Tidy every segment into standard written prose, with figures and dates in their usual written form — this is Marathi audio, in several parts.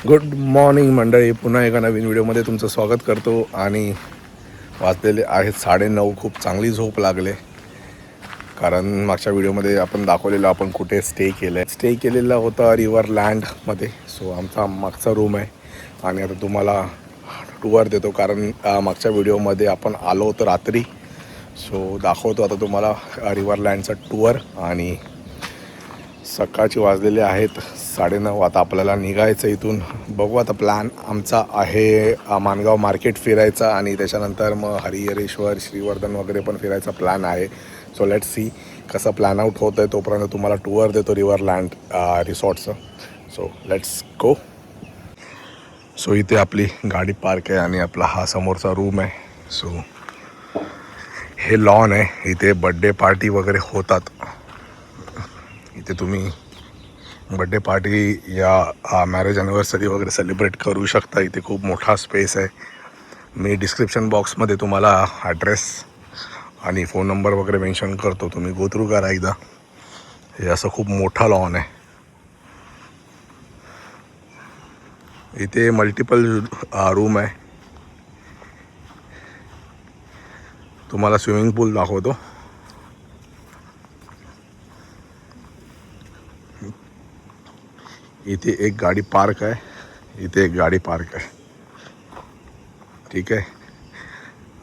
गुड मॉर्निंग मंडळी, पुन्हा एका नवीन व्हिडिओमध्ये तुमचं स्वागत करतो. आणि वाजलेले आहेत 9:30. खूप चांगली झोप लागले, कारण मागच्या व्हिडिओमध्ये आपण दाखवलेलं आपण कुठे स्टे केलेला होता रिव्हर लँडमध्ये. सो आमचा मागचा रूम आहे आणि आता तुम्हाला टूअर देतो, कारण मागच्या व्हिडिओमध्ये आपण आलो होतो रात्री. सो दाखवतो आता तुम्हाला रिव्हर लँडचा टूअर. आणि सकाळचे वाजलेले आहेत 9:30. आता आपल्याला निघायचं इथून. बघू आता प्लॅन आमचा आहे माणगाव मार्केट फिरायचा आणि त्याच्यानंतर मग हरिहरेश्वर, श्रीवर्धन वगैरे पण फिरायचा प्लॅन आहे. सो लेट्स सी कसं प्लॅन आउट होतं आहे. तोपर्यंत तुम्हाला टूअर देतो रिव्हर लँड रिसॉर्टचं. So let's go. सो इथे आपली गाडी पार्क आहे आणि आपला हा समोरचा रूम आहे. सो हे लॉन आहे, इथे बड्डे पार्टी वगैरे होतात. इथे तुम्ही बड्डे पार्टी या मॅरेज ॲनिव्हर्सरी वगैरे सेलिब्रेट करू शकता. इथे खूप मोठा स्पेस आहे. मी डिस्क्रिप्शन बॉक्समध्ये तुम्हाला ॲड्रेस आणि फ़ोन नंबर वगैरे मेन्शन करतो, तुम्ही गो थ्रू करा एकदा. हे असं खूप मोठा लॉन आहे. इथे मल्टिपल रूम आहे. तुम्हाला स्विमिंग पूल दाखवतो. इथे एक गाडी पार्क आहे, इथे एक गाडी पार्क आहे, ठीक आहे.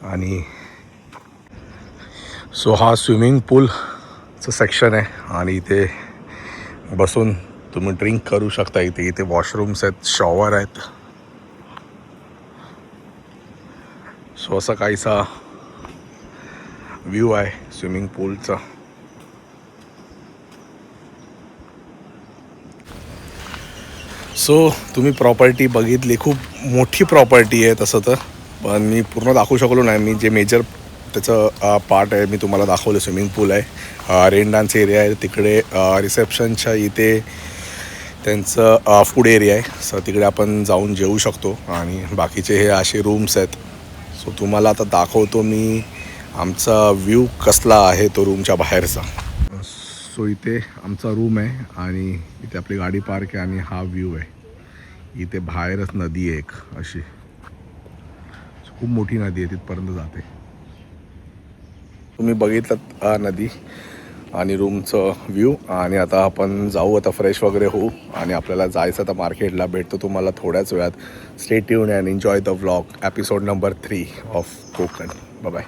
आणि सो हा स्विमिंग पूलचं सेक्शन आहे आणि इथे बसून तुम्ही ड्रिंक करू शकता. इथे वॉशरूम्स आहेत, शॉवर आहेत. सो असा काहीसा व्ह्यू आहे स्विमिंग पूलचा. सो तुम्ही प्रॉपर्टी बघितली, खूप मोठी प्रॉपर्टी आहे तसं तर, पण मी पूर्ण दाखवू शकलो नाही. मी जे मेजर त्याचं पार्ट आहे मी तुम्हाला दाखवलं. स्विमिंग पूल आहे, रेन डान्स एरिया आहे तिकडे, रिसेप्शनच्या इथे त्यांचं फूड एरिया आहे. सो तिकडे आपण जाऊन जेवू शकतो आणि बाकीचे हे असे रूम्स आहेत. सो तुम्हाला आता दाखवतो मी आमचा व्ह्यू कसला आहे तो रूमच्या बाहेरचा. सो इथे आमचा रूम आहे आणि इथे आपली गाडी पार्क आहे आणि हा व्ह्यू आहे. इथे बाहेरच नदी आहे एक अशी, खूप मोठी नदी आहे, तिथपर्यंत जाते. तुम्ही बघितलं नदी आणि रूमचं व्ह्यू. आणि आता आपण जाऊ, आता फ्रेश वगैरे होऊ आणि आपल्याला जायचं आता मार्केटला. भेटतो तुम्हाला थोड्याच वेळात. Stay tune and enjoy the vlog, episode number 3 of Konkan. Bye bye.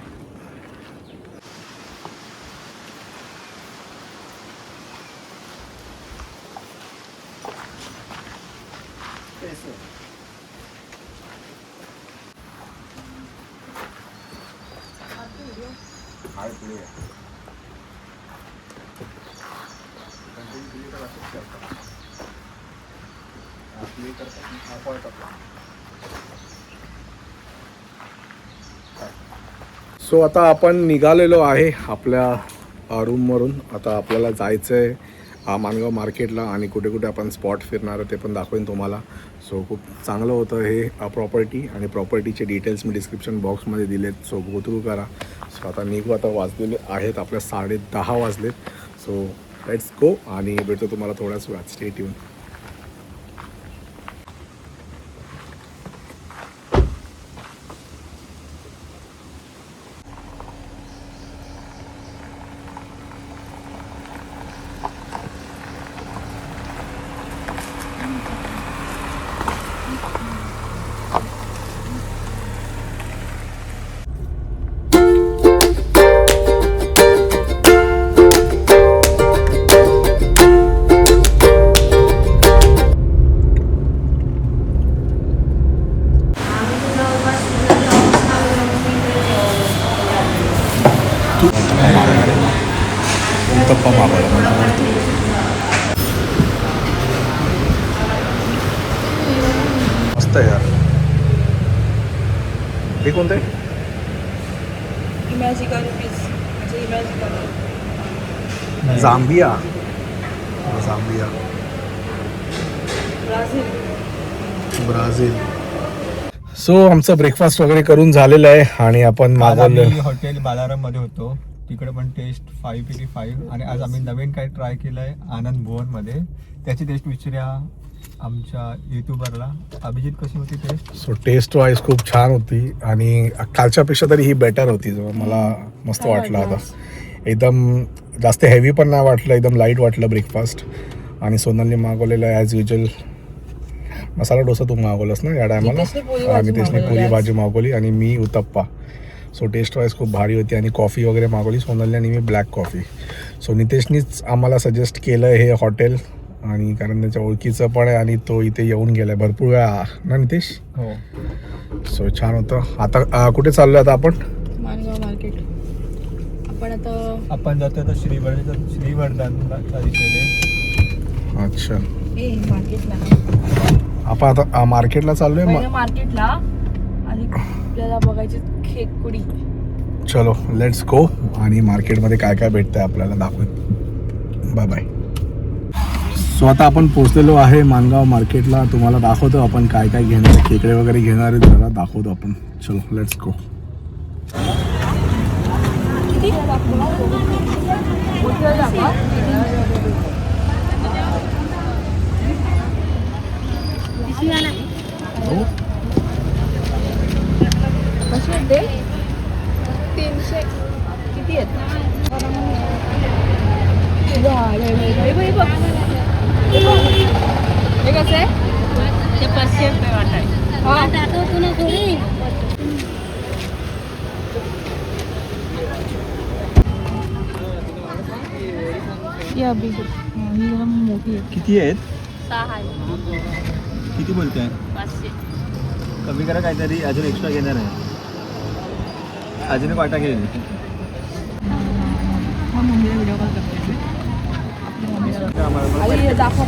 So आता आपण निघालेलो आहे आपल्या रूमवरून. आता आपल्याला जायचं आहे माणगाव मार्केटला आणि कुठे कुठे आपण स्पॉट फिरणार आहे ते पण दाखवेन तुम्हाला. सो खूप चांगलं होतं हे प्रॉपर्टी आणि प्रॉपर्टीचे डिटेल्स मी डिस्क्रिप्शन बॉक्समध्ये दिलेत. सो गो थ्रू करा. सो आता निघू. आता वाजलेले आहेत आपल्या 10:30 वाजलेत. सो लेट्स गो आणि भेटतो तुम्हाला थोड्याच वेळात. Stay tune. मस्त आहे यार. हे कोणतं आहे? इमॅजिकल पीस म्हणजे इमॅजिकल झांबिया. Zambia Brazil. सो आमचं ब्रेकफास्ट वगैरे करून झालेलं आहे आणि आपण मागवलं. हॉटेल बालाराम मध्ये होतो, तिकडे पण टेस्ट 5/5 आणि आज आम्ही नवीन काही ट्राय केलंय आनंद भुवन मध्ये. त्याची टेस्ट विचारूया आमच्या युट्यूबरला. अभिजित, कशी होती टेस्ट? सो टेस्ट वाईज खूप छान होती आणि कालच्यापेक्षा तरी ही बेटर होती. जो मला मस्त वाटलं. आता एकदम जास्त हेवी पण नाही वाटलं, एकदम लाईट वाटलं ब्रेकफास्ट. आणि सोनलने मागवलेलं ॲज युजल मसाला डोसा. तू मागवलंस ना या टायमाला? नितेशने पुरी भाजी मागवली आणि मी उत्तप्पा. सो टेस्ट वाईज खूप भारी होती. आणि कॉफी वगैरे मागवली सोनलने आणि मी ब्लॅक कॉफी. सो नितेशनीच आम्हाला सजेस्ट केलं हे हॉटेल, आणि कारण त्याच्या ओळखीचं पण आहे आणि तो इथे येऊन गेलाय भरपूर वेळा ना नितेश? हो. सो छान होतं. आता कुठे चाललो आता आपण? मानगाव मार्केट. आपण जातो आता श्रीवर्धनच्या दिशेने. अच्छा, मार्केटला आपण आता मार्केटला चाललोय. मार्केटला आणि आपल्याला बघायची खेकडी. चलो लेट्स गो. आणि मार्केटमध्ये काय काय भेटतंय आपल्याला दाखवून. Bye bye. सो आता आपण पोहोचलेलो आहे मानगाव मार्केटला. तुम्हाला दाखवतो आपण काय काय घेणार. खेकडे वगैरे घेणार आहेत, जरा दाखवतो आपण. चलो लेट्स गो. कशी येते? 300. किती आहेत? हे कसं आहे? ते 500 रुपये वाटाय. या बी ही जरा मोठी आहे. किती आहेत? 6 आहे. किती बोलताय? 500. कमी करा काहीतरी, अजून एक्स्ट्रा घेणार आहे. अजून एक वाटा घेईल. हा मम्मीला व्हिडिओ कॉल करते. दाखवा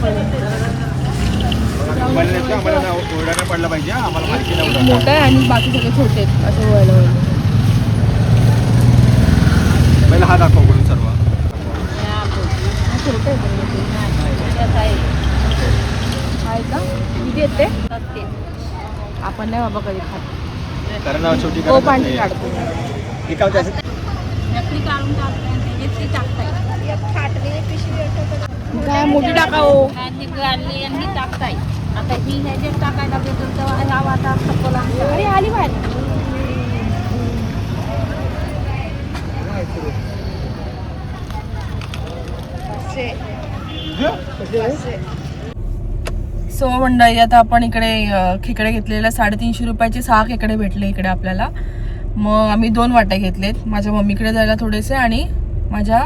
पडला पाहिजे आम्हाला मार्केटला. मोठं आहे आणि बाकी सगळे छोटे आहेत असं व्हायला व्हायला. पहिला हा दाखव करून सर्व. छोटे आहे का? किती आहेत ते? आपण नाही बाबा कधी खात. कारण छोटी हो पाणी काढतो. नकली काढून टाकताय. काय मोठी टाका हो. यांनी टाकताय. आता ही ह्याच्यात टाकायला भेटेल तेव्हा ह्या वाटा सपोला. अरे आली बाहेर. सो मंडळी, आता आपण इकडे खेकडे घेतलेले 350 रुपयाचे 6 खेकडे भेटले इकडे आपल्याला. मग आम्ही 2 वाट्या घेतलेत. माझ्या मम्मीकडे जायला थोडेसे आणि माझ्या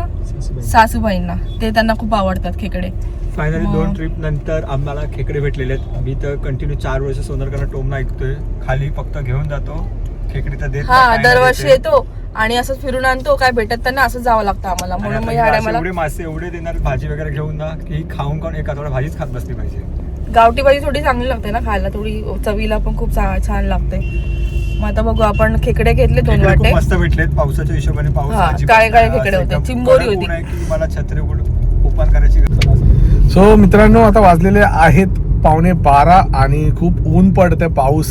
सासूबाईंना. ते त्यांना खूप आवडतात खेकडे. फायनली 2 ट्रिप नंतर आम्हाला खेकडे भेटलेले आहेत. मी तर कंटिन्यू 4 वर्ष सोनरकडनं टोमणा ऐकतोय. खाली फक्त घेऊन जातो, खेकडे तर देत हा दरवर्षी येतो आणि असंच फिरून आणतो. काय भेटत त्यांना असं जावं लागतं आम्हाला. म्हणून मग ह्या टायमाला एवढे मासे एवढे देणार भाजी वगैरे घेऊन ना, की खाऊन एक आठवडा भाजीच खात बसली पाहिजे. गावठी भाजी थोडी चांगली लागते ना खायला, थोडी चवीला पण खूप छान लागते. मग आता बघू, आपण खेकडे घेतले 2 वाटे. मस्त भेटलेत पावसाच्या हिशोबाने. पाऊस काळे काळे खेकडे होते, चिंबोरी होती. मला छत्री ओपन करायची. सो मित्रांनो, आता वाजलेले आहेत 11:15 आणि खूप ऊन पडतंय. पाऊस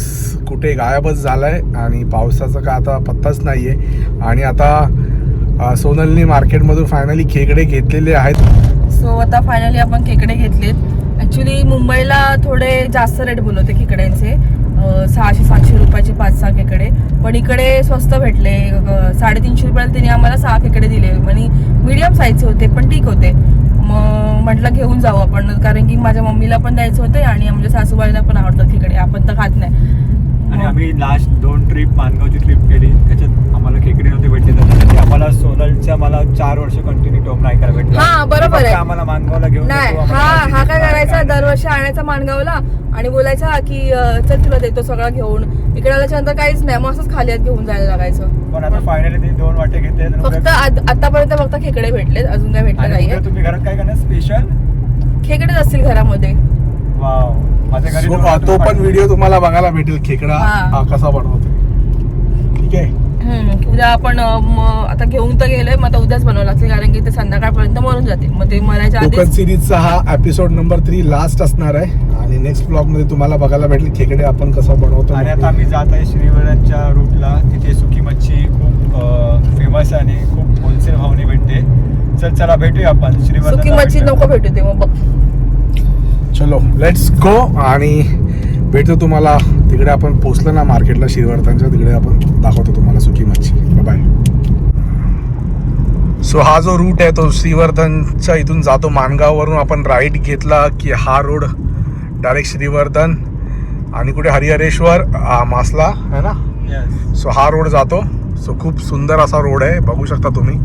कुठे गायबच झालाय आणि पावसाचा का आता पत्ताच नाहीये. आणि आता सोनलनी मार्केटमधून फायनली खेकडे घेतलेले आहेत. सो आता फायनली आपण खेकडे घेतलेत. ॲक्च्युली मुंबईला थोडे जास्त रेट बोलवते खेकड्यांचे, 600-700 रुपयाचे 5-6 खेकडे. पण इकडे स्वस्त भेटले. 350 रुपयाला तिने आम्हाला 6 खेकडे दिले. आणि मीडियम साईजचे होते पण ठीक होते. मग म्हटलं घेऊन जाऊ आपण, कारण की माझ्या मम्मीला पण द्यायचे होते आणि आमच्या सासूबाईला पण आवडतात खेकडे. आपण तर खात नाही. आणि आम्ही लास्ट 2 ट्रिप मानगावची ट्रिप केली, त्याच्यात आम्हाला खेकडे नव्हते भेटले. त्याच्यासाठी आम्हाला सोनलच्या मला 4 वर्ष कंटिन्यू टोमणा ऐकायला भेटला. हा बरोबर आहे. आम्हाला मानगावला घेऊन नाही, हा काय करायचा, दरवर्षी आणायचा मानगावला आणि बोलायचा की चल तुला देतो सगळं घेऊन. इकडे आल्याच्यानंतर काहीच नाही, मग असंच खाली घेऊन जायला लागायचं. पण आता फायनली ते 2 वाटे घेतले. फक्त आतापर्यंत फक्त खेकडे भेटलेत, अजून काय भेटलं नाहीये. तुम्ही घरात काय करणार स्पेशल? खेकडेच असतील घरामध्ये. वाव, माझ्या घरी तो पण व्हिडिओ तुम्हाला बघायला भेटेल खेकडा हा. कसा बनवतो. ठीक आहे. उद्या आपण आता घेऊन तर गेलोय, मग आता उद्याच बनवावं लागते कारण की ते संध्याकाळपर्यंत मरून जाते. मग ते मरायच्या कोकण आधीच सिरीजचा हा एपिसोड नंबर 3 लास्ट असणार आहे आणि नेक्स्ट ब्लॉग मध्ये तुम्हाला बघायला भेटेल खेकडे आपण कसं बनवतो. आणि आता आम्ही जात आहे श्रीवर्धनच्या रूटला. तिथे सुकी मच्छी खूप फेमस आहे आणि खूप होलसेल भावने भेटते. चला भेटूया आपण श्रीवर्धन. सुकी मच्छी नको भेटू ते मग बघ. चलो लेट्स गो आणि भेटतो तुम्हाला तिकडे. आपण पोहोचलो ना मार्केटला श्रीवर्धनच्या तिकडे आपण दाखवतो तुम्हाला सुकी मच्छी. बाय. सो हा जो रूट आहे तो श्रीवर्धनच्या इथून जातो. माणगाववरून आपण राईट घेतला की हा रोड डायरेक्ट श्रीवर्धन आणि कुठे हरिहरेश्वर मासला आहे ना. Yes. सो हा रोड जातो. सो खूप सुंदर असा रोड आहे, बघू शकता तुम्ही.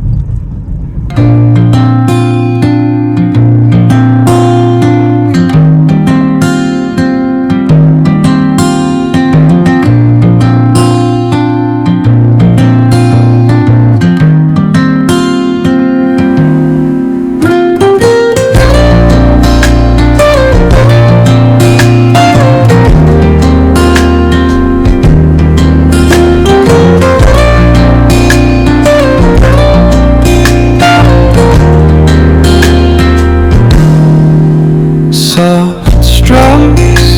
Soft strokes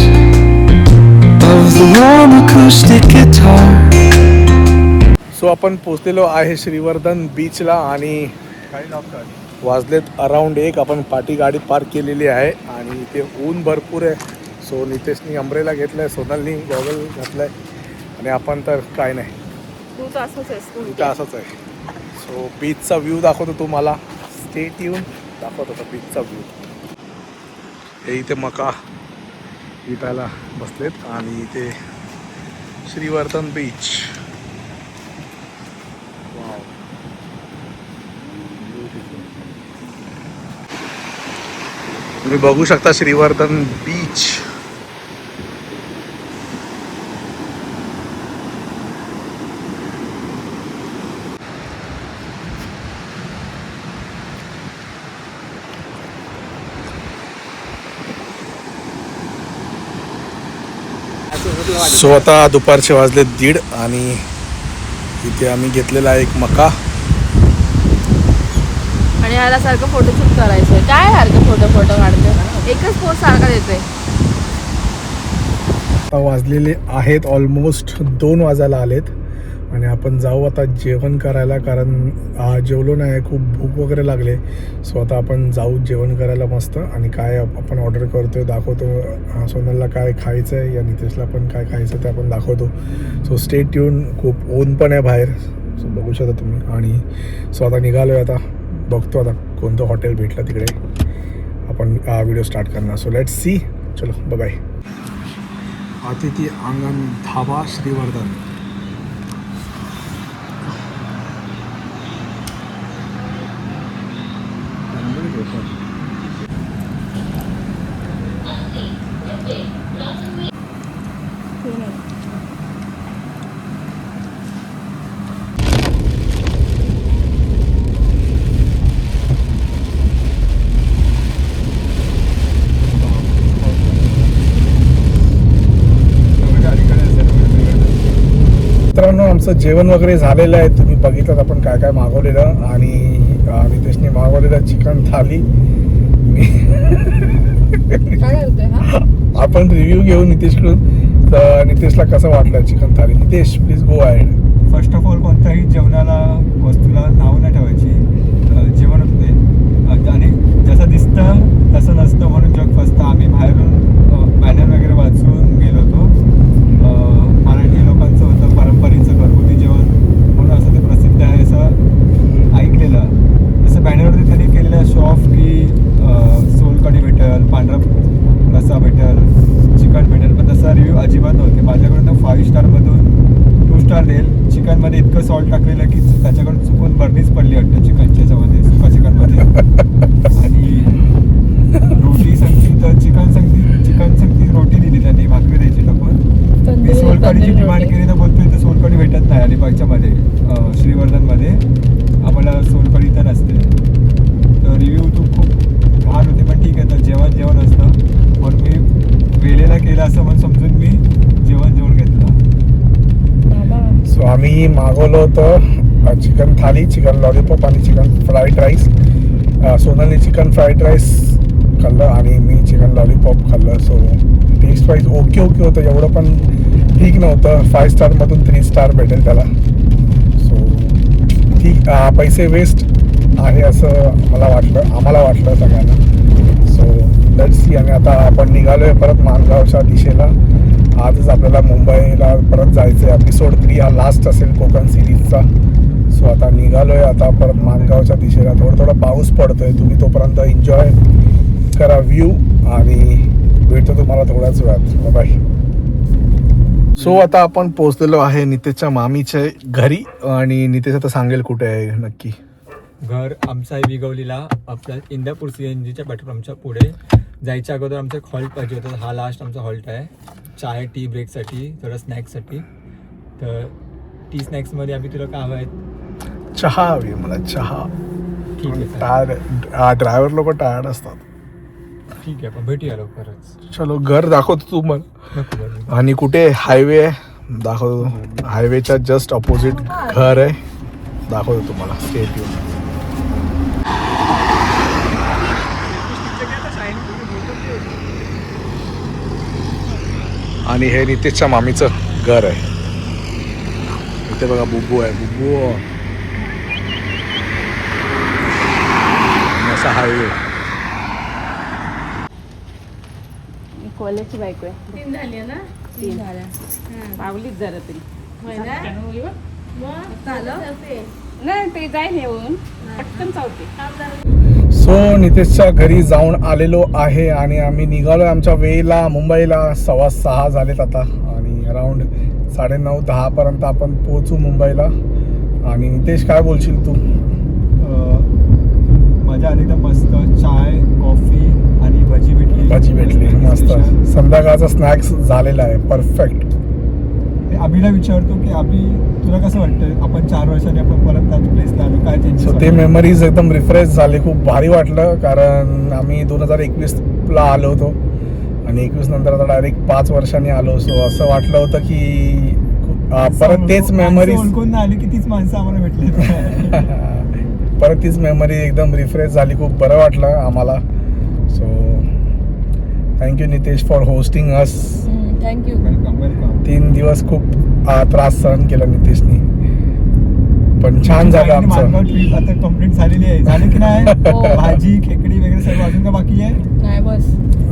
of the warm acoustic guitar. So आपण पोचलेलो आहे श्रीवर्धन बीचला आणि काही लवकर वाजलेत अराउंड 1. आपण पाठी गाडी पार्क केलेली आहे आणि इथे ऊन भरपूर आहे. सो नितेशनी अम्ब्रेला घेतलाय, सोनलनी गॉगल घातलाय आणि आपण तर काय नाही, तू तर असंच आहेस तू. इथं असंच आहे. सो बीचचा व्ह्यू दाखवतो तुम्हाला. स्टेट येऊन दाखवत होता बीचचा व्ह्यू. हे इथे मका विकायला बसलेत आणि इथे श्रीवर्धन बीच. वाव. तुम्ही बघू शकता श्रीवर्धन बीच. सो आता दुपारचे वाजले 1:30 आणि इथे आम्ही घेतलेला आहे एक मका. आणि याला सारखं फोटोशूट करायचंय. काय सारखं फोटो काढते, एकच पोस्ट सारखा देते. आता वाजलेले आहेत ऑलमोस्ट 2 वाजायला आलेत आणि आपण जाऊ आता जेवण करायला कारण जेवलो नाही, खूप भूक वगैरे लागले. सो आता आपण जाऊ जेवण करायला मस्त. आणि काय आपण ऑर्डर करतोय दाखवतो. सोनलला काय खायचं आहे या नितेशला पण काय खायचं ते आपण दाखवतो. So stay tune. खूप ऊन पण आहे बाहेर, सो बघू शकता तुम्ही. आणि सो आता निघालो आहे. आता बघतो आता कोणतं हॉटेल भेटलं तिकडे आपण व्हिडिओ स्टार्ट करणार. So let's C. चलो बाय. अतिथी आंगण धाबा श्रीवर्धन. मित्रांनो आमचं जेवण वगैरे झालेलं आहे. तुम्ही बघितलं आपण काय काय मागवलेलं आणि नितेशने मागवलेलं चिकन थाली. काय करतोय हा? आपण रिव्ह्यू घेऊ नितेशकडून. तर नितेशला कसं वाटलं chicken thali? Nitesh please go ahead. First of all कोणत्याही जेवणाला वस्तूला नाव नाही ठेवायची. जेवण होतं ते आणि जसं दिसतं तसं नसतं म्हणून जग फसतं. आम्ही बाहेरून बॅनर वगैरे वाचून गेलो होतो. मराठी लोकांचं होतं परंपरेचं घरगुती जेवण म्हणून असं ते प्रसिद्ध आहे असं ऐकलेलं. जसं बॅनरवरती त्यांनी केलेलं शो ऑफ की सोलकढी भेटेल, पांढरा रस्सा भेटेल, चिकन भेटेल, पण तसा रिव्ह्यू अजिबात नव्हते. माझ्याकडून 5 स्टारमधून 2 स्टार देईल. चिकनमध्ये इतकं सॉल्ट टाकलेलं की त्याच्याकडून चुकून बर्नीच पडली वाटतं चिकनच्या याच्यामध्ये, सुका चिकनमध्ये. आणि रोटी सांगती तर चिकन सांगती रोटी दिली त्यांनी, भाकरी द्यायची टाकून. मी सोलकढीची डिमांड केली तर बोलतोय तर सोलकढी भेटत नाही अलिबागच्यामध्ये. श्रीवर्धनमध्ये आम्हाला सोलकढी तर नसते. तर रिव्ह्यू तो खूप घाण होते, पण ठीक आहे. तर जेवण असतं म्हणून मी वेळेला जेवायला केलं असं म्हणून समजून मी जेवण घेतलं. बाबा सो आम्ही मागवलं होतं चिकन थाली, चिकन लॉलीपॉप आणि chicken fried rice. Sonali chicken fried rice खाल्लं आणि मी चिकन लॉलीपॉप खाल्लं. सो टेस्ट वाईज ओके होतं, एवढं पण ठीक नव्हतं. 5 स्टारमधून 3 स्टार भेटेल त्याला. सो ठीक, पैसे वेस्ट आहे असं आम्हाला वाटलं सगळ्यांना. So let's C. आणि आता आपण निघालोय परत माणगावच्या दिशेला. आजच आपल्याला मुंबईला परत जायचं आहे. एपिसोड 3 हा लास्ट असेल कोकण सिरीजचा. सो आता निघालोय आता परत माणगावच्या दिशेला. थोडा पाऊस पडतोय, तुम्ही तोपर्यंत एन्जॉय करा व्ह्यू आणि भेटतो तुम्हाला थोड्याच वेळात. बाय. सो आता आपण पोहोचलेलो आहे नितेशच्या मामीच्या घरी आणि नितेश आता सांगेल कुठे आहे नक्की. घर आमचं आहे विगवलीला, आपल्या इंदापूर CNGच्या पेट्रोल पंपच्या पुढे. जायच्या अगोदर आमचं एक हॉल्ट पाहिजे होतं. हा लास्ट आमचा हॉल्ट आहे चाय टी ब्रेकसाठी, थोडं स्नॅक्ससाठी. तर टी स्नॅक्समध्ये आम्ही तुला काय हवं आहे? चहा हवी मला, चहा. ठीक आहे ड्रायव्हर लोक टायर्ड असतात. ठीक आहे, आपण भेटूया लवकरच. चलो घर दाखवतो तू मग. नको बरं. आणि कुठे हायवे आहे दाखवतो. हायवेच्या जस्ट ऑपोजिट घर आहे, दाखवतो तुम्हाला. स्टेट येऊन. आणि हे नितेशच्या मामीचं घर आहे. इथे बघा बुब्बू आहे, बुब्बू. असा हायवे. कॉलेजची बायको आहे. 3 झाली ना? 3 झाल्या. पावलीच जरा तरी. नाही ते जाईल येऊन पटकन चावते. सो नितेशच्या घरी जाऊन आलेलो आहे आणि आम्ही निघालो आमच्या वेळेला. मुंबईला 6:15 झालेत आता आणि अराउंड 9:30-10 पर्यंत आपण पोहोचू मुंबईला. आणि नितेश काय बोलशील तू? मजा आली तर मस्त. चाय कॉफी आणि भजी भेटली मस्त. संध्याकाळचा स्नॅक्स झालेला आहे परफेक्ट. अभिला विचारतो की अभि तुला कसं वाटतं आपण 4 वर्षांनी आपण परत त्याच प्लेसला आलो, काय सो ते मेमरीज एकदम रिफ्रेश झाले. खूप भारी वाटलं कारण आम्ही 2021ला आलो होतो आणि 21 नंतर आता डायरेक्ट 5 वर्षांनी आलो. सो असं वाटलं होतं की परत तेच मेमरीज कोण आली की तीच माणसं आम्हाला भेटली. परत तीच मेमरी एकदम रिफ्रेश झाली. खूप बरं वाटलं आम्हाला. So thank you Nitesh for hosting us. Thank you. Welcome welcome. 3 दिवस खूप त्रास सहन केला नितेशनी, पण छान झालं आमचं. ट्रिप आता कम्प्लीट झालेली आहे. झाली की नाही? भाजी खेकडी वगैरे सर्व अजून का बाकी आहे? नाही बस.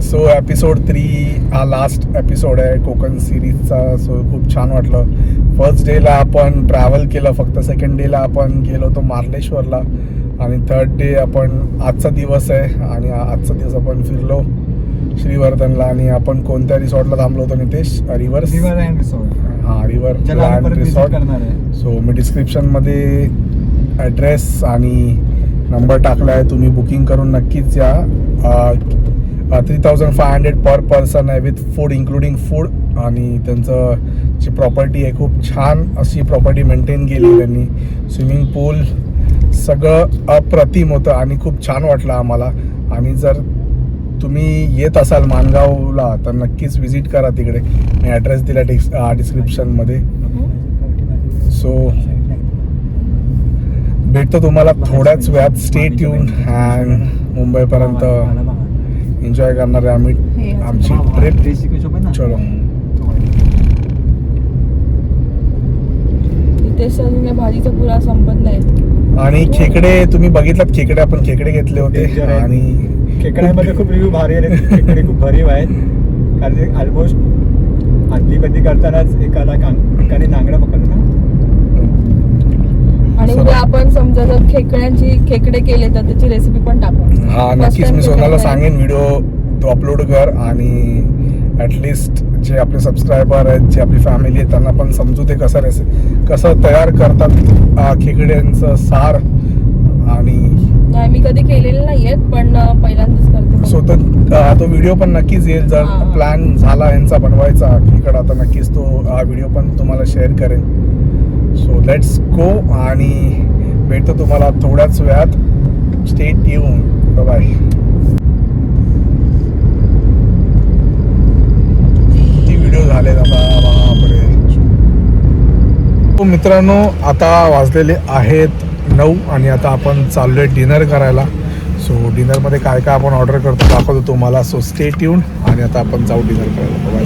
सो एपिसोड 3 हा लास्ट एपिसोड आहे कोकण सिरीजचा. सो खूप छान वाटलं. फर्स्ट डेला आपण ट्रॅव्हल केलं फक्त. सेकंड डेला आपण गेलो होतो मार्लेश्वरला आणि थर्ड डे आपण आजचा दिवस आहे आणि आजचा दिवस आपण फिरलो श्रीवर्धनला. आणि आपण कोणत्या रिसॉर्टला थांबलो होतो नितेश? River and resort. हां, रिव्हर लँड रिसॉर्ट. सो मी डिस्क्रिप्शनमध्ये ॲड्रेस आणि नंबर टाकला आहे, तुम्ही बुकिंग करून नक्कीच या. 3500 पर पर्सन आहे विथ फूड, इन्क्लुडिंग फूड. आणि त्यांचं जी प्रॉपर्टी आहे खूप छान अशी प्रॉपर्टी मेंटेन केली त्यांनी. स्विमिंग पूल सगळं अप्रतिम होतं आणि खूप छान वाटलं आम्हाला. आणि जर तुम्ही येत असाल माणगावला तर नक्कीच व्हिजिट करा तिकडे. मी ॲड्रेस दिला डिस्क्रिप्शनमध्ये. सो भेटतो तुम्हाला थोड्याच वेळात. स्टे ट्यून अँड मुंबईपर्यंत एन्जॉय करणार आहे आम्ही आमची ट्रिप. चलो. नितेश भाजीचा पुरा संपत नाही. आणि खेकडे तुम्ही बघितलात, खेकडे आपण खेकडे घेतले होते आणि खेकड्यामध्ये खूप रिव्ह्यू भारी आले. खेकडे खूप भारी आहेत कारण ते ऑलमोस्ट आदली कधी करतानाच एकाने नांगडा पकडला ना. आणि उद्या आपण समजा जर खेकडे केले तर त्याची रेसिपी पण टाकू. हा नक्कीच. मी सोनाला सांगेन व्हिडिओ तो अपलोड कर आणि ॲटलिस्ट जे आपले सबस्क्रायबर आहेत, जे आपली फॅमिली आहे त्यांना पण समजू दे कसं तयार करतात खेकड्यांचं सार. आणि नाही मी कधी केलेलं नाहीये पण पहिल्यांदाच करते. सो तो व्हिडिओ पण नक्कीच येईल. जर प्लॅन झाला यांचा बनवायचा खेकडा तर नक्कीच तो हा व्हिडिओ पण तुम्हाला शेअर करेन. सो लेट्स गो आणि भेटतो तुम्हाला थोड्याच वेळात. Stay tune. बाय. मित्रांनो, आता वाजलेले आहेत 9 आणि आता आपण चाललो आहे डिनर करायला. सो डिनरमध्ये काय काय आपण ऑर्डर करतो दाखवतो तुम्हाला. सो स्टे ट्यून आणि आता आपण जाऊ डिनर करायला. बाय.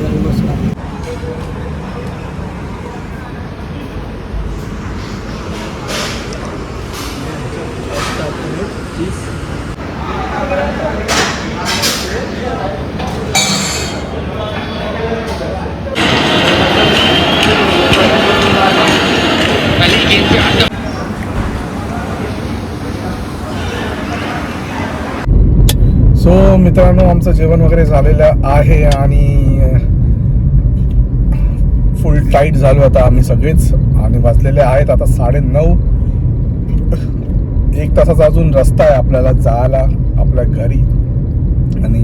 सो मित्रांनो, आमचं जेवण वगैरे झालेलं आहे आणि फुल टाईट झालो आता आम्ही सगळेच. आणि वाजलेले आहेत आता 9:30. 1 तासाचा अजून रस्ता आहे आपल्याला जायला आपल्या घरी. आणि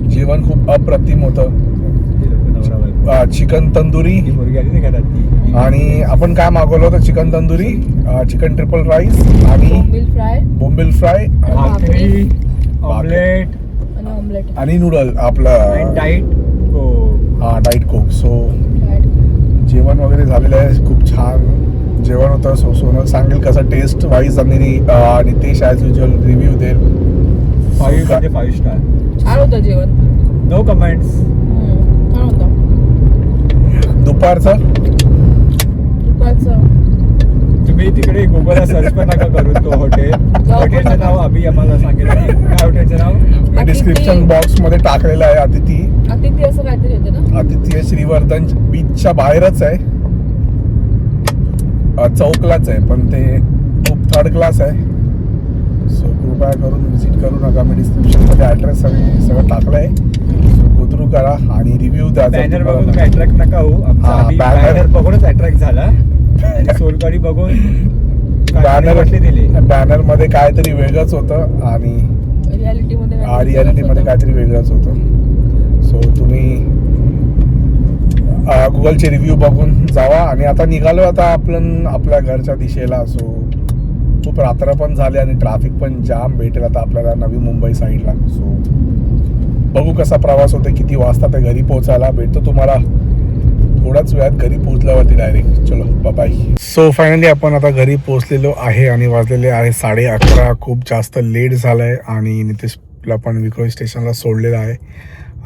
जेवण खूप अप्रतिम होतं. चिकन तंदुरी आणि आपण काय मागवलं होतं, chicken tandoori, chicken triple rice आणि बोंबील फ्राय भाकरी, ऑमलेट आणि ऑमलेट आणि नूडल आपलं डाईट डाईट कोक. सो जेवण वगैरे झालेलं आहे. खूप छान जेवण होतं. सो सोनं सांगेल कसं टेस्ट वाईज आणि नितेश ॲज युजल रिव्ह्यू देईल. 5 स्टार. छान होतं जेवण. No comments. छान होतं. दुपारचं तुम्ही तिकडे गुगलला सर्च पण नका करू तो हॉटेलचं नाव अभि आम्हाला सांगेल. काय हॉटेलचं नाव डिस्क्रिप्शन बॉक्स मध्ये टाकलेलं आहे. अतिथी असं काहीतरी होतं ना. अतिथी श्रीवर्धन बीचच्या बाहेरच आहे, चौकलाच आहे, पण ते खूप थर्ड क्लास आहे. सो कृपया करून व्हिजिट करू नका. मी डिस्क्रिप्शनमध्ये ॲड्रेस सगळं टाकलं आहे. सो गोथ्रू करा आणि रिव्ह्यू द्या. बॅनर बघून तुम्ही अट्रॅक्ट नका होऊ. बॅनर बघूनच अट्रॅक्ट झाला आणि सोलकढी बघून बॅनर मध्ये काहीतरी वेगळंच होतं आणि रियालिटीमध्ये काहीतरी वेगळंच होतं. सो तुम्ही गुगलचे रिव्ह्यू बघून जावा. आणि आता निघालो आता आपल्या घरच्या दिशेला. सो खूप रात्र पण झाली आणि ट्रॅफिक पण जाम भेटेल आता आपल्याला नवी मुंबई साईडला. सो बघू कसा प्रवास होतो, किती वाजता ते घरी पोहोचायला भेटतो तुम्हाला. थोड्याच वेळात घरी पोहोचल्यावरती डायरेक्ट. चलो बाय. सो फायनली आपण आता घरी पोहोचलेलो आहे आणि वाजलेले आहे 11:30. खूप जास्त लेट झालं आहे आणि नितेशला पण विक्रोळी स्टेशनला सोडलेलं आहे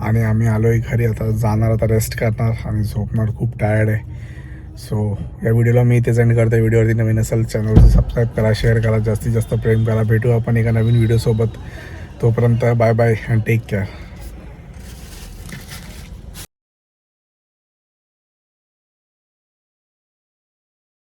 आणि आम्ही आलो आहे घरी. आता जाणार, आता रेस्ट करणार आणि झोपणार. खूप टायर्ड आहे. सो या व्हिडिओला मी इथेच एंड करतो. व्हिडिओवरती नवीन असेल चॅनलवर सबस्क्राईब करा, शेअर करा, जास्तीत जास्त प्रेम करा. भेटू आपण एका नवीन व्हिडिओसोबत. तोपर्यंत bye bye and take care.